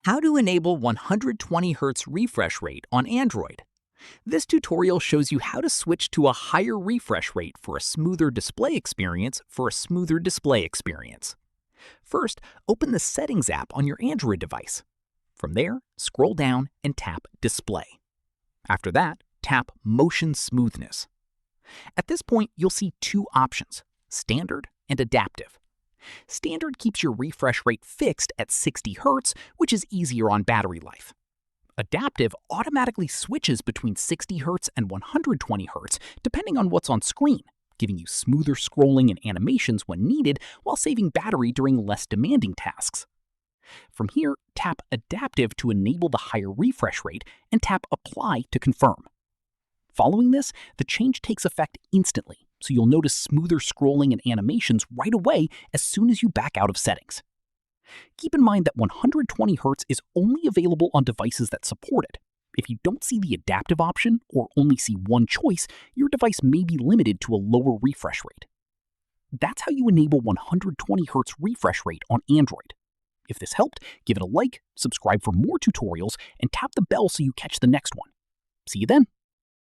How to enable 120Hz refresh rate on Android. This tutorial shows you how to switch to a higher refresh rate for a smoother display experience First, open the Settings app on your Android device. From there, scroll down and tap Display. After that, tap Motion Smoothness. At this point, you'll see two options, Standard and Adaptive. Standard keeps your refresh rate fixed at 60 Hz, which is easier on battery life. Adaptive automatically switches between 60 Hz and 120 Hz depending on what's on screen, giving you smoother scrolling and animations when needed while saving battery during less demanding tasks. From here, tap Adaptive to enable the higher refresh rate and tap Apply to confirm. Following this, the change takes effect instantly, so you'll notice smoother scrolling and animations right away as soon as you back out of settings. Keep in mind that 120 Hz is only available on devices that support it. If you don't see the adaptive option or only see one choice, your device may be limited to a lower refresh rate. That's how you enable 120 Hz refresh rate on Android. If this helped, give it a like, subscribe for more tutorials, and tap the bell so you catch the next one. See you then!